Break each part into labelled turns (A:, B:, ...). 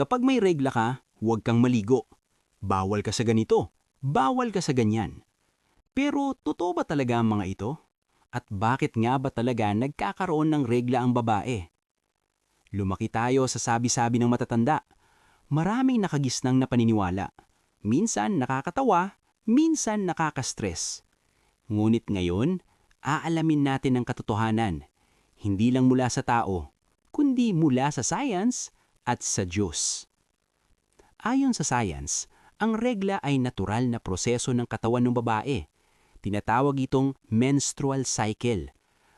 A: Kapag may regla ka, huwag kang maligo. Bawal ka sa ganito. Bawal ka sa ganyan. Pero totoo ba talaga ang mga ito? At bakit nga ba talaga nagkakaroon ng regla ang babae? Lumaki tayo sa sabi-sabi ng matatanda. Maraming nakagisnang na paniniwala. Minsan nakakatawa, minsan nakaka-stress. Ngunit ngayon, aalamin natin ang katotohanan. Hindi lang mula sa tao, kundi mula sa science at sa Diyos. Ayon sa science, ang regla ay natural na proseso ng katawan ng babae. Tinatawag itong menstrual cycle.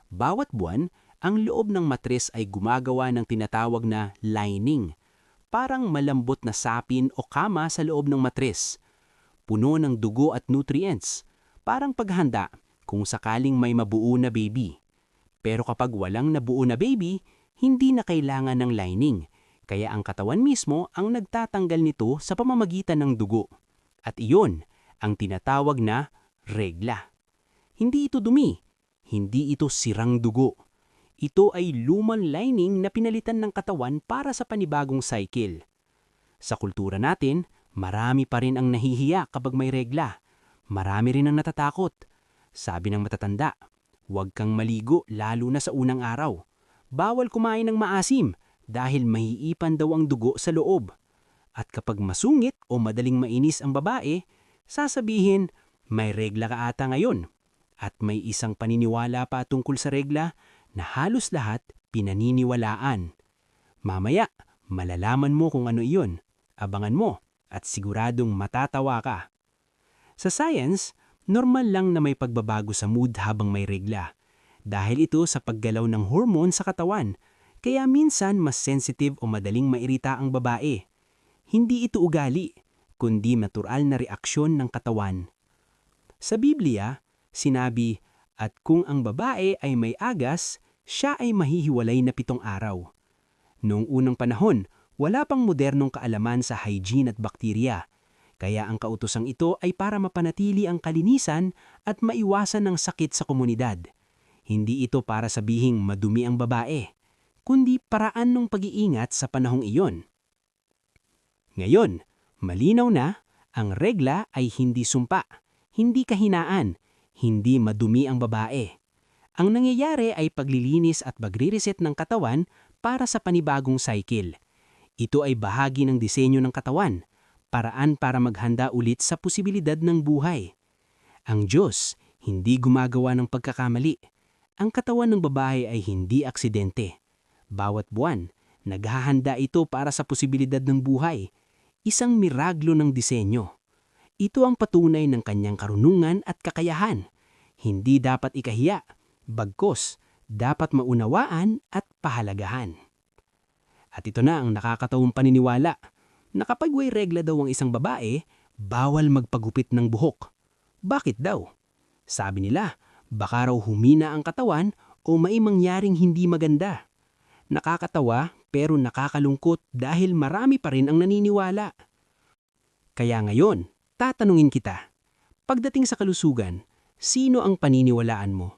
A: Bawat buwan, ang loob ng matres ay gumagawa ng tinatawag na lining, parang malambot na sapin o kama sa loob ng matres. Puno ng dugo at nutrients, parang paghanda kung sakaling may mabuo na baby. Pero kapag walang nabuo na baby, hindi na kailangan ng lining, kaya ang katawan mismo ang nagtatanggal nito sa pamamagitan ng dugo. At iyon ang tinatawag na regla. Hindi ito dumi, hindi ito sirang dugo. Ito ay lumang lining na pinalitan ng katawan para sa panibagong cycle. Sa kultura natin, marami pa rin ang nahihiya kapag may regla. Marami rin ang natatakot. Sabi ng matatanda, huwag kang maligo lalo na sa unang araw. Bawal kumain ng maasim dahil mahiipan daw ang dugo sa loob. At kapag masungit o madaling mainis ang babae, sasabihin, may regla ka ata ngayon. At may isang paniniwala pa tungkol sa regla na halos lahat pinaniniwalaan. Mamaya, malalaman mo kung ano iyon. Abangan mo at siguradong matatawa ka. Sa science, normal lang na may pagbabago sa mood habang may regla. Dahil ito sa paggalaw ng hormone sa katawan, kaya minsan mas sensitive o madaling mairita ang babae. Hindi ito ugali, kundi natural na reaksyon ng katawan. Sa Biblia, sinabi, at kung ang babae ay may agas, siya ay mahihiwalay na 7 araw. Noong unang panahon, wala pang modernong kaalaman sa hygiene at bakterya, kaya ang kautosang ito ay para mapanatili ang kalinisan at maiwasan ng sakit sa komunidad. Hindi ito para sabihing madumi ang babae, kundi paraan ng pag-iingat sa panahong iyon. Ngayon, malinaw na, ang regla ay hindi sumpa, hindi kahinaan, hindi madumi ang babae. Ang nangyayari ay paglilinis at pagre-reset ng katawan para sa panibagong cycle. Ito ay bahagi ng disenyo ng katawan, paraan para maghanda ulit sa posibilidad ng buhay. Ang Diyos hindi gumagawa ng pagkakamali. Ang katawan ng babae ay hindi aksidente. Bawat buwan, naghahanda ito para sa posibilidad ng buhay. Isang miraglo ng disenyo. Ito ang patunay ng kanyang karunungan at kakayahan. Hindi dapat ikahiya, bagkus dapat maunawaan at pahalagahan. At ito na ang nakakatawang paniniwala na kapag may regla daw ang isang babae, bawal magpagupit ng buhok. Bakit daw? Sabi nila, baka raw humina ang katawan o may mangyaring hindi maganda. Nakakatawa pero nakakalungkot dahil marami pa rin ang naniniwala. Kaya ngayon, tatanungin kita, pagdating sa kalusugan, sino ang paniniwalaan mo?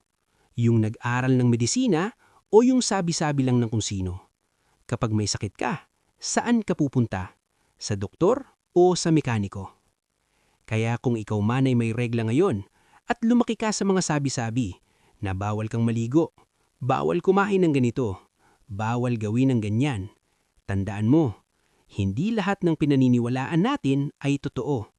A: Yung nag-aral ng medisina o yung sabi-sabi lang ng kung sino? Kapag may sakit ka, saan ka pupunta? Sa doktor o sa mekaniko? Kaya kung ikaw man ay may regla ngayon at lumaki ka sa mga sabi-sabi na bawal kang maligo, bawal kumain ng ganito, bawal gawin ng ganyan, tandaan mo, hindi lahat ng pinaniniwalaan natin ay totoo.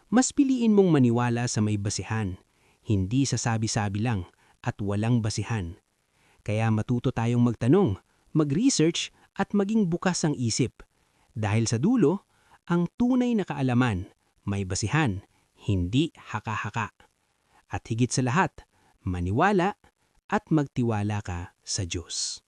A: Mas piliin mong maniwala sa may basihan, hindi sa sabi-sabi lang at walang basihan. Kaya matuto tayong magtanong, mag-research at maging bukas ang isip. Dahil sa dulo, ang tunay na kaalaman, may basihan, hindi haka-haka. At higit sa lahat, maniwala at magtiwala ka sa Diyos.